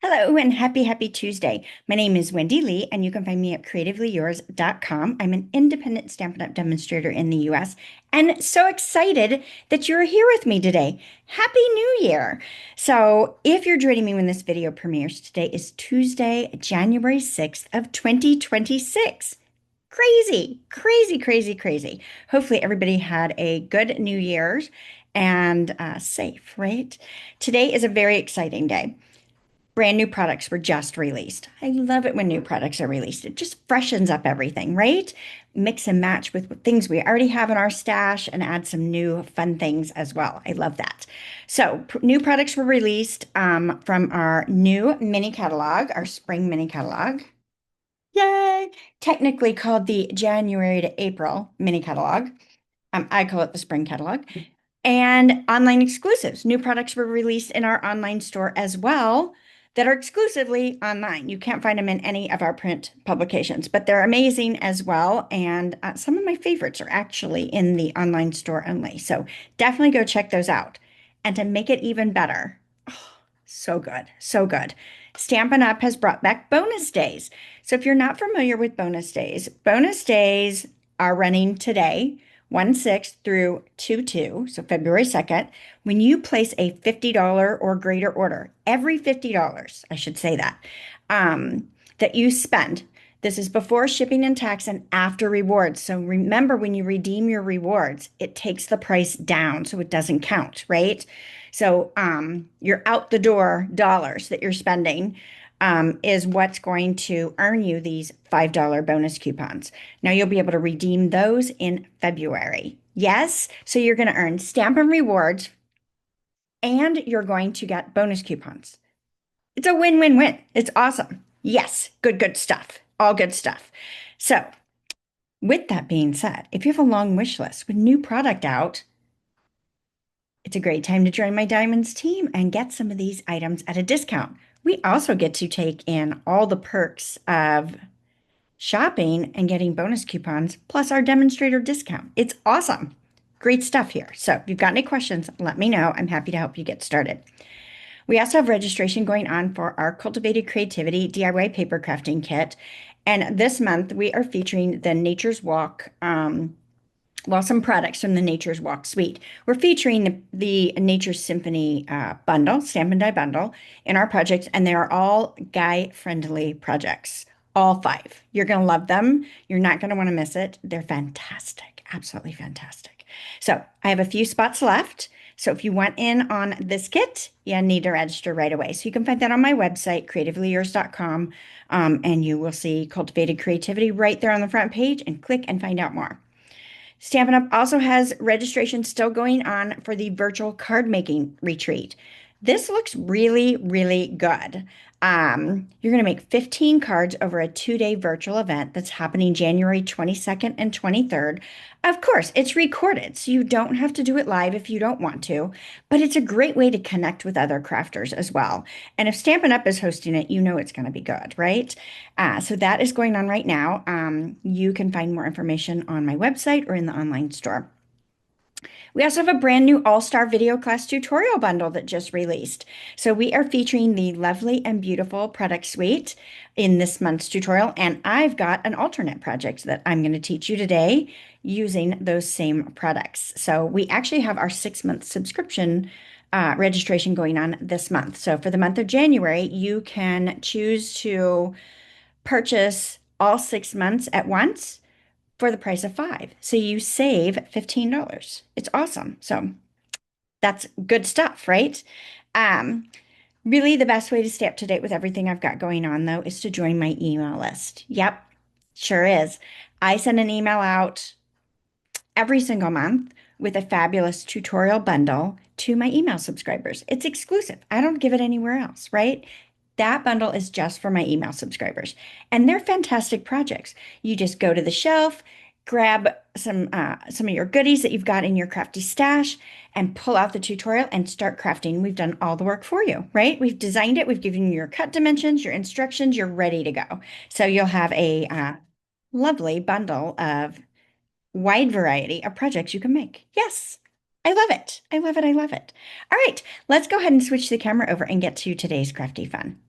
Hello and happy Tuesday. My name is Wendy Lee, and you can find me at CreativeLeeYours.com. I'm an independent Stampin' Up! Demonstrator in the US, and so excited that you're here with me today. Happy New Year! So, if you're joining me when this video premieres, today is Tuesday, January 6th of 2026. Crazy, crazy, crazy, crazy. Hopefully, everybody had a good New Year's and safe, right? Today is a very exciting day. Brand new products were just released. I love it when new products are released. It just freshens up everything, right? Mix and match with things we already have in our stash and add some new fun things as well. I love that. So, new products were released from our new mini catalog, our spring mini catalog. Yay! Technically called the January to April mini catalog. I call it the spring catalog. And online exclusives. New products were released in our online store as well that are exclusively online. You can't find them in any of our print publications, but they're amazing as well. And some of my favorites are actually in the online store only. So definitely go check those out. And to make it even better, so good, so good. Stampin' Up! Has brought back bonus days. So if you're not familiar with bonus days are running today, 1/6 through 2/2, so February 2nd. When you place a $50 or greater order, every $50, I should say that you spend, this is before shipping and tax and after rewards. So remember, when you redeem your rewards, it takes the price down so it doesn't count, right? So your out the door dollars that you're spending is what's going to earn you these $5 bonus coupons. Now you'll be able to redeem those in February. Yes, so you're going to earn Stampin' Rewards and you're going to get bonus coupons. It's a win-win-win. It's awesome. Yes, good stuff. All good stuff. So, with that being said, if you have a long wish list with new product out, it's a great time to join my Diamonds team and get some of these items at a discount. We also get to take in all the perks of shopping and getting bonus coupons plus our demonstrator discount. It's awesome. Great stuff here. So, if you've got any questions, let me know. I'm happy to help you get started. We also have registration going on for our Cultivated Creativity DIY paper crafting kit. And this month we are featuring the Nature's Walk, some products from the Nature's Walk suite. We're featuring the Nature's Symphony bundle, Stamp and Die bundle, in our projects, and they are all guy-friendly projects. All 5. You're going to love them. You're not going to want to miss it. They're fantastic, absolutely fantastic. So I have a few spots left. So if you want in on this kit, you need to register right away. So you can find that on my website, CreativeLeeYours.com, and you will see Cultivated Creativity right there on the front page, and click and find out more. Stampin' Up! Also has registration still going on for the virtual card making retreat. This looks really, really good. You're going to make 15 cards over a 2-day virtual event that's happening January 22nd and 23rd. Of course, it's recorded, so you don't have to do it live if you don't want to, but it's a great way to connect with other crafters as well. And if Stampin' Up! Is hosting it, you know it's going to be good, right? So that is going on right now. You can find more information on my website or in the online store. We also have a brand new all-star video class tutorial bundle that just released. So we are featuring the Lovely and Beautiful product suite in this month's tutorial, and I've got an alternate project that I'm going to teach you today using those same products. So we actually have our 6-month subscription registration going on this month. So for the month of January, you can choose to purchase all 6 months at once for the price of 5. So you save $15. It's awesome. So that's good stuff, right? Um, Really, the best way to stay up to date with everything I've got going on, though, is to join my email list. Yep, sure is. I send an email out every single month with a fabulous tutorial bundle to my email subscribers. It's exclusive. I don't give it anywhere else, right? That bundle is just for my email subscribers, and they're fantastic projects. You just go to the shelf, grab some of your goodies that you've got in your crafty stash, and pull out the tutorial and start crafting. We've done all the work for you, right? We've designed it. We've given you your cut dimensions, your instructions. You're ready to go. So you'll have a lovely bundle of wide variety of projects you can make. Yes, I love it. I love it. I love it. All right, let's go ahead and switch the camera over and get to today's crafty fun.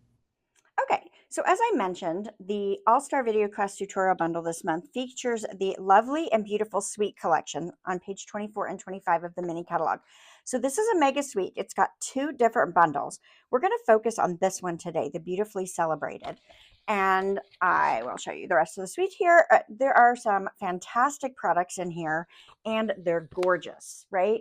So as I mentioned, the All-Star Video Class Tutorial Bundle this month features the Lovely and Beautiful Suite collection on page 24 and 25 of the mini catalog. So this is a mega suite. It's got 2 different bundles. We're going to focus on this one today, the Beautifully Celebrated. And I will show you the rest of the suite here. There are some fantastic products in here, and they're gorgeous, right?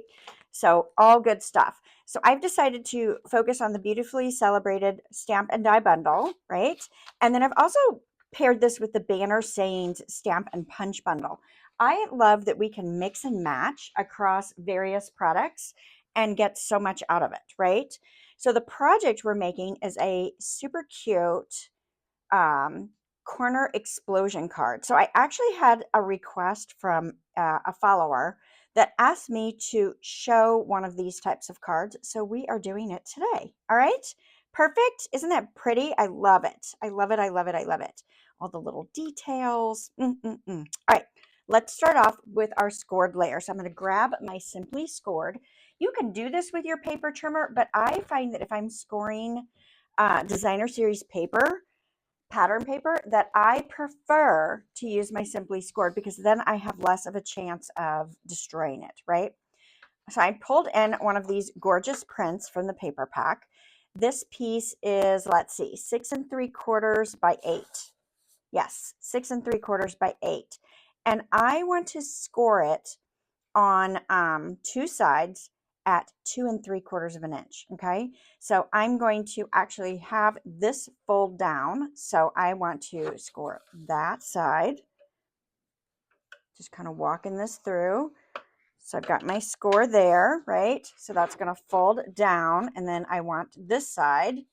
So all good stuff. So I've decided to focus on the Beautifully Celebrated Stamp and Die Bundle, right? And then I've also paired this with the Banner Sayings Stamp and Punch Bundle. I love that we can mix and match across various products and get so much out of it, right? So the project we're making is a super cute corner explosion card. So I actually had a request from a follower that asked me to show one of these types of cards. So we are doing it today. All right. Perfect. Isn't that pretty? I love it. I love it. I love it. I love it. All the little details. All right. Let's start off with our scored layer. So I'm going to grab my Simply Scored. You can do this with your paper trimmer, but I find that if I'm scoring designer series paper, pattern paper, that I prefer to use my Simply Scored because then I have less of a chance of destroying it, right? So I pulled in one of these gorgeous prints from the paper pack. This piece is, let's see, 6 3/4 by 8. Yes, 6 3/4 by 8. And I want to score it on 2 sides at 2 3/4 of an inch. Okay, so I'm going to actually have this fold down. So I want to score that side, just kind of walking this through. So I've got my score there, right? So that's going to fold down, and then I want this side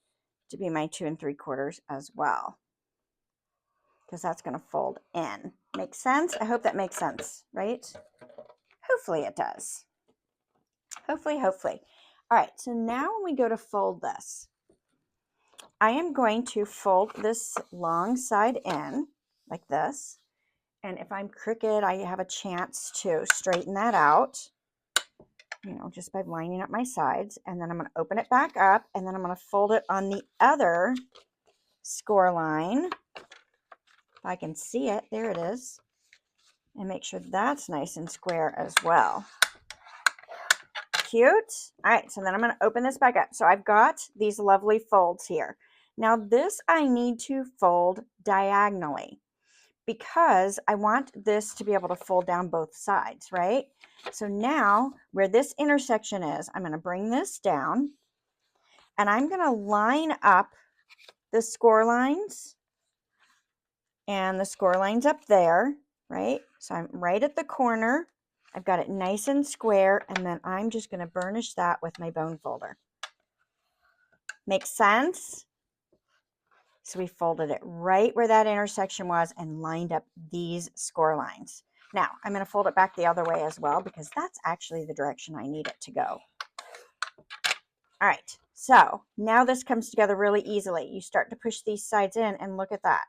to be my 2 3/4 as well, because that's going to fold in. Makes sense? I hope that makes sense, right? Hopefully it does. Hopefully. All right, so now when we go to fold this, I am going to fold this long side in like this. And if I'm crooked, I have a chance to straighten that out, just by lining up my sides. And then I'm going to open it back up, and then I'm going to fold it on the other score line. If I can see it, there it is. And make sure that's nice and square as well. Cute. All right, so then I'm going to open this back up. So I've got these lovely folds here. Now this I need to fold diagonally because I want this to be able to fold down both sides, right? So now where this intersection is, I'm going to bring this down, and I'm going to line up the score lines and the score lines up there, right? So I'm right at the corner. I've got it nice and square, and then I'm just going to burnish that with my bone folder. Makes sense? So we folded it right where that intersection was and lined up these score lines. Now I'm going to fold it back the other way as well, because that's actually the direction I need it to go. All right, so now this comes together really easily. You start to push these sides in, and look at that.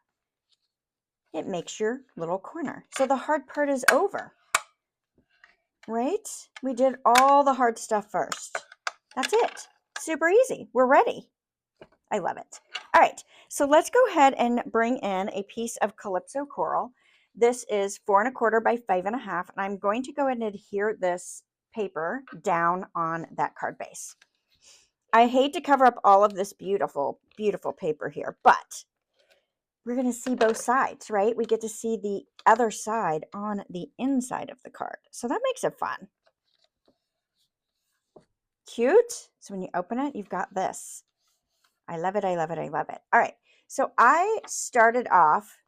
It makes your little corner. So the hard part is over. Right? We did all the hard stuff first. That's it. Super easy. We're ready. I love it. All right, so let's go ahead and bring in a piece of Calypso Coral. This is 4 1/4 by 5 1/2, and I'm going to go ahead and adhere this paper down on that card base. I hate to cover up all of this beautiful, beautiful paper here, but we're going to see both sides, right? We get to see the other side on the inside of the card. So that makes it fun. Cute. So when you open it, you've got this. I love it. I love it. I love it. All right. So I started off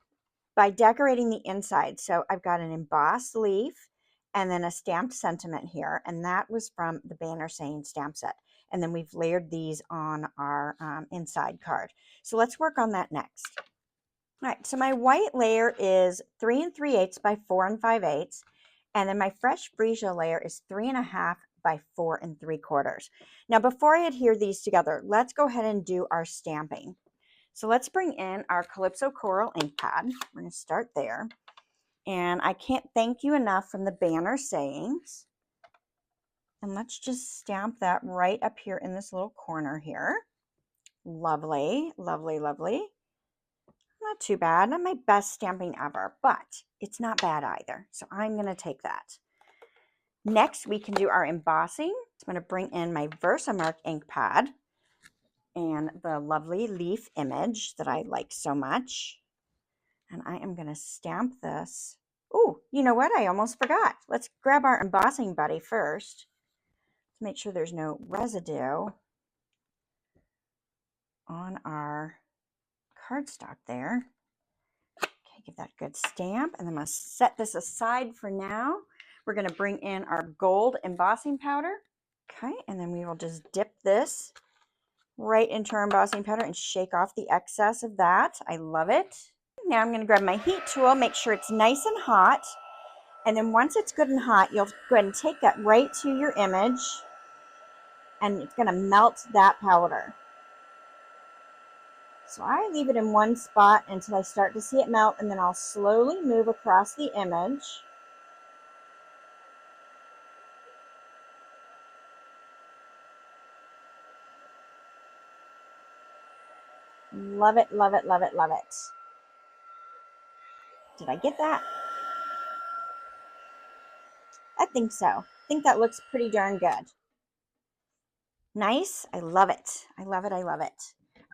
by decorating the inside. So I've got an embossed leaf and then a stamped sentiment here. And that was from the Banner Saying stamp set. And then we've layered these on our inside card. So let's work on that next. All right, so my white layer is 3 3/8 by 4 5/8, and then my fresh freesia layer is 3 1/2 by 4 3/4. Now, before I adhere these together, let's go ahead and do our stamping. So let's bring in our Calypso Coral ink pad. We're going to start there, and I can't thank you enough from the Banner Sayings. And let's just stamp that right up here in this little corner here. Lovely, lovely, lovely. Not too bad. Not my best stamping ever, but it's not bad either. So I'm going to take that. Next, we can do our embossing. I'm going to bring in my Versamark ink pad and the lovely leaf image that I like so much. And I am going to stamp this. Oh, you know what? I almost forgot. Let's grab our embossing buddy first to make sure there's no residue on our cardstock there. Okay, give that a good stamp. And then I'm going to set this aside for now. We're going to bring in our gold embossing powder. Okay, and then we will just dip this right into our embossing powder and shake off the excess of that. I love it. Now I'm going to grab my heat tool, make sure it's nice and hot. And then once it's good and hot, you'll go ahead and take that right to your image and it's going to melt that powder. So I leave it in one spot until I start to see it melt, and then I'll slowly move across the image. Love it, love it, love it, love it. Did I get that? I think so. I think that looks pretty darn good. Nice. I love it. I love it. I love it.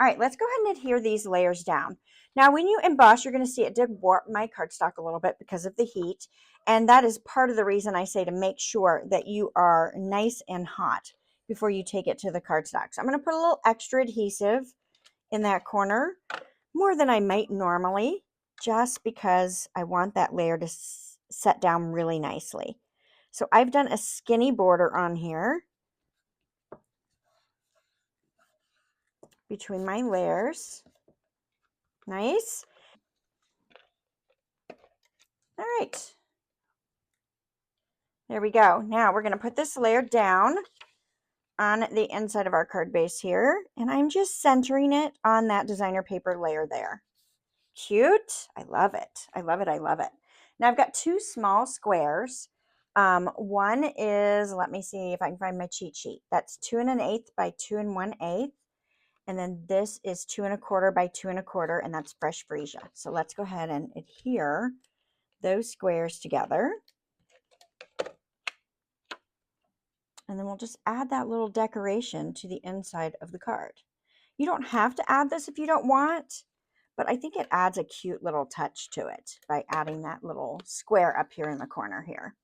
All right, let's go ahead and adhere these layers down. Now, when you emboss, you're going to see it did warp my cardstock a little bit because of the heat. And that is part of the reason I say to make sure that you are nice and hot before you take it to the cardstock. So I'm going to put a little extra adhesive in that corner, more than I might normally, just because I want that layer to set down really nicely. So I've done a skinny border on here between my layers. Nice. All right. There we go. Now we're going to put this layer down on the inside of our card base here, and I'm just centering it on that designer paper layer there. Cute. I love it. I love it. I love it. Now I've got two small squares. One is, let me see if I can find my cheat sheet. That's 2 1/8 by 2 1/8. And then this is 2 1/4 by 2 1/4, and that's fresh freesia. So let's go ahead and adhere those squares together. And then we'll just add that little decoration to the inside of the card. You don't have to add this if you don't want, but I think it adds a cute little touch to it by adding that little square up here in the corner here.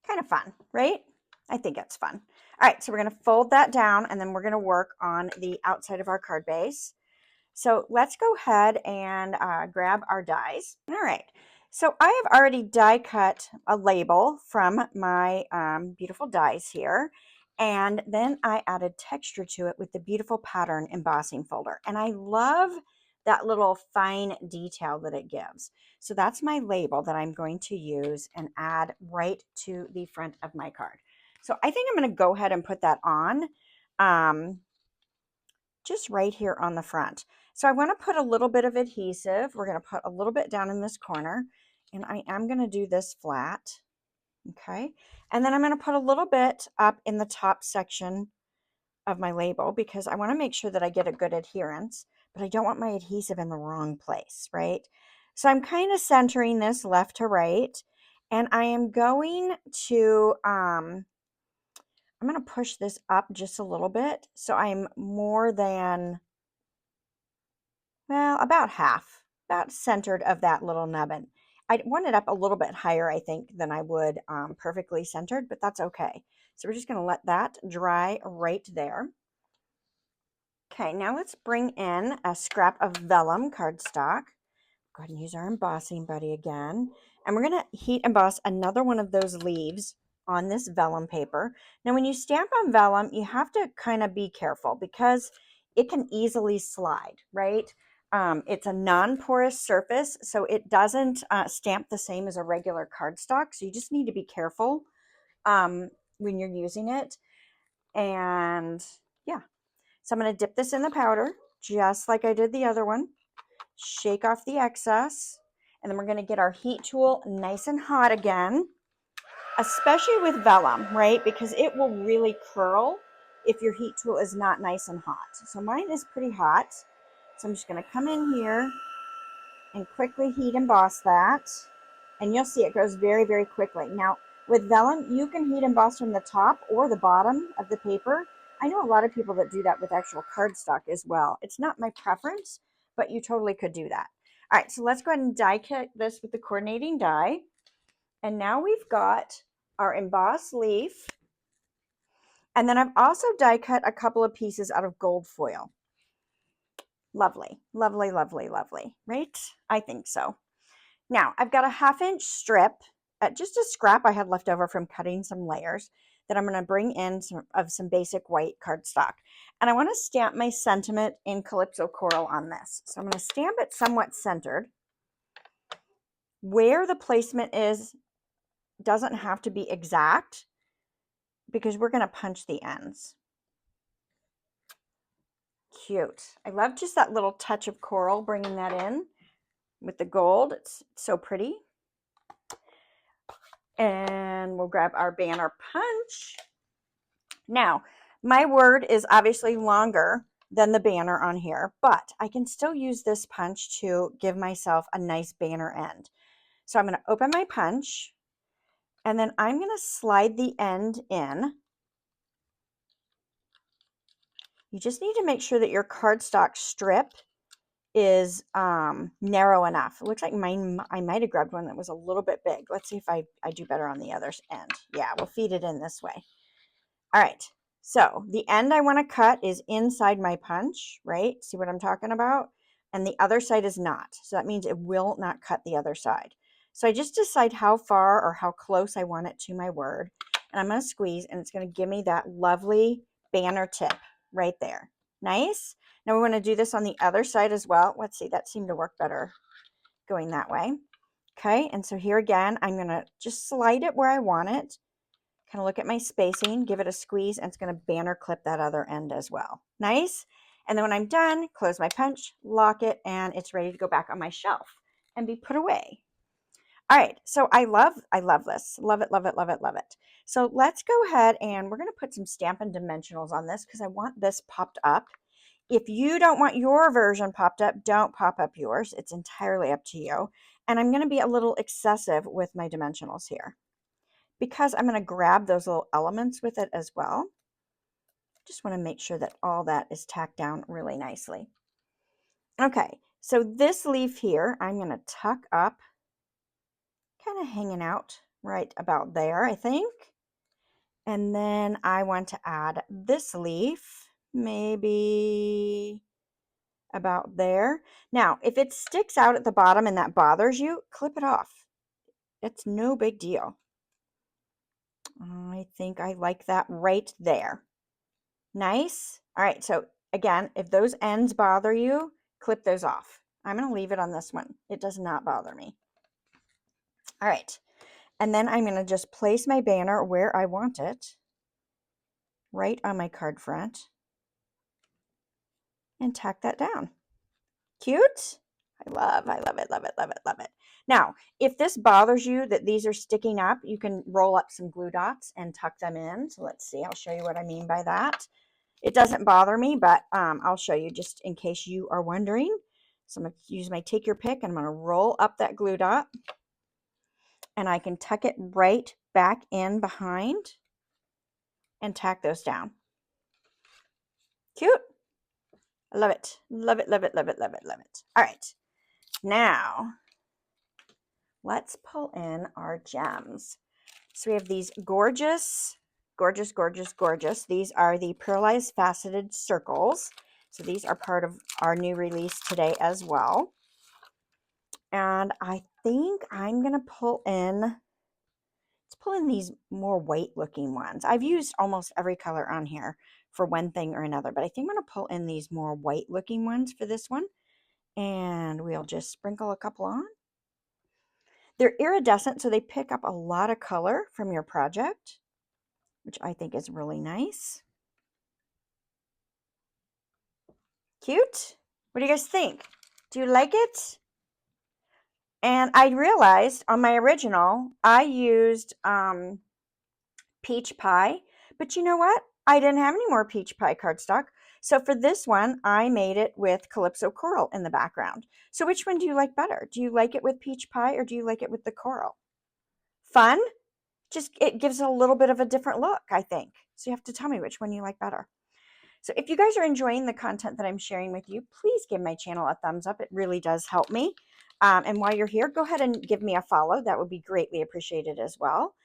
Kind of fun, right? I think it's fun. All right, so we're going to fold that down, and then we're going to work on the outside of our card base. So let's go ahead and grab our dies. All right, so I have already die cut a label from my beautiful dies here. And then I added texture to it with the beautiful pattern embossing folder. And I love that little fine detail that it gives. So that's my label that I'm going to use and add right to the front of my card. So I think I'm going to go ahead and put that on just right here on the front. So I want to put a little bit of adhesive. We're going to put a little bit down in this corner, and I am going to do this flat. Okay. And then I'm going to put a little bit up in the top section of my label because I want to make sure that I get a good adherence, but I don't want my adhesive in the wrong place, right? So I'm kind of centering this left to right, and I am going to, I'm going to push this up just a little bit. So I'm more than, well, about half, about centered of that little nubbin. I want it up a little bit higher, I think, than I would perfectly centered, but that's okay. So we're just going to let that dry right there. Okay, now let's bring in a scrap of vellum cardstock. Go ahead and use our embossing buddy again. And we're going to heat emboss another one of those leaves on this vellum paper. Now, when you stamp on vellum, you have to kind of be careful because it can easily slide, right? It's a non-porous surface, so it doesn't stamp the same as a regular cardstock. So you just need to be careful when you're using it. And yeah, so I'm going to dip this in the powder just like I did the other one. Shake off the excess, and then we're going to get our heat tool nice and hot again, especially with vellum, right? Because it will really curl if your heat tool is not nice and hot. So mine is pretty hot. So I'm just going to come in here and quickly heat emboss that. And you'll see it goes very, very quickly. Now, with vellum, you can heat emboss from the top or the bottom of the paper. I know a lot of people that do that with actual cardstock as well. It's not my preference, but you totally could do that. All right, so let's go ahead and die cut this with the coordinating die. And now we've got our embossed leaf. And then I've also die cut a couple of pieces out of gold foil. Lovely, lovely, lovely, lovely, right? I think so. Now I've got a 1/2 inch strip, just a scrap I had left over from cutting some layers that I'm going to bring in some basic white cardstock. And I want to stamp my sentiment in Calypso Coral on this. So I'm going to stamp it somewhat centered. Where the placement is doesn't have to be exact because we're going to punch the ends. Cute. I love just that little touch of coral, bringing that in with the gold. It's so pretty. And we'll grab our banner punch. Now, my word is obviously longer than the banner on here, but I can still use this punch to give myself a nice banner end. So I'm going to open my punch, and then I'm going to slide the end in. You just need to make sure that your cardstock strip is narrow enough. It looks like mine, I might have grabbed one that was a little bit big. Let's see if I do better on the other end. Yeah, we'll feed it in this way. All right, so the end I want to cut is inside my punch, right? See what I'm talking about? And the other side is not. So that means it will not cut the other side. So I just decide how far or how close I want it to my word. And I'm going to squeeze, and it's going to give me that lovely banner tip right there. Nice. Now we want to do this on the other side as well. Let's see, that seemed to work better going that way. Okay, and so here again, I'm going to just slide it where I want it. Kind of look at my spacing, give it a squeeze, and it's going to banner clip that other end as well. Nice. And then when I'm done, close my punch, lock it, and it's ready to go back on my shelf and be put away. All right, so I love this. Love it, love it, love it, love it. So let's go ahead and we're going to put some Stampin' Dimensionals on this because I want this popped up. If you don't want your version popped up, don't pop up yours. It's entirely up to you. And I'm going to be a little excessive with my dimensionals here because I'm going to grab those little elements with it as well. Just want to make sure that all that is tacked down really nicely. Okay, so this leaf here, I'm going to tuck up, kind of hanging out right about there, I think. And then I want to add this leaf, maybe about there. Now, if it sticks out at the bottom and that bothers you, clip it off. It's no big deal. I think I like that right there. Nice. All right, so again, if those ends bother you, clip those off. I'm going to leave it on this one. It does not bother me. All right, and then I'm going to just place my banner where I want it, right on my card front, and tack that down. Cute? I love it, love it, love it, love it. Now, if this bothers you that these are sticking up, you can roll up some glue dots and tuck them in. So let's see, I'll show you what I mean by that. It doesn't bother me, but I'll show you just in case you are wondering. So I'm going to use my take your pick, and I'm going to roll up that glue dot, and I can tuck it right back in behind and tack those down. Cute. I love it. Love it, love it, love it, love it, love it. All right. Now, let's pull in our gems. So we have these gorgeous, gorgeous, gorgeous, gorgeous. These are the pearlized faceted circles. So these are part of our new release today as well. And I think I'm going to pull in, let's pull in these more white looking ones. I've used almost every color on here for one thing or another, but I think I'm going to pull in these more white looking ones for this one. And we'll just sprinkle a couple on. They're iridescent, so they pick up a lot of color from your project, which I think is really nice. Cute. What do you guys think? Do you like it? And I realized on my original, I used peach pie, but you know what? I didn't have any more peach pie cardstock, So for this one, I made it with Calypso coral in the background. So which one do you like better? Do you like it with peach pie or do you like it with the coral? Fun? Just it gives a little bit of a different look, I think. So you have to tell me which one you like better. So if you guys are enjoying the content that I'm sharing with you, please give my channel a thumbs up. It really does help me. And while you're here, go ahead and give me a follow. That would be greatly appreciated as well.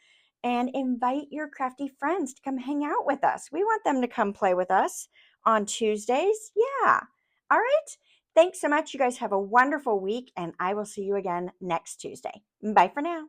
And invite your crafty friends to come hang out with us. We want them to come play with us on Tuesdays. Yeah. All right. Thanks so much. You guys have a wonderful week, and I will see you again next Tuesday. Bye for now.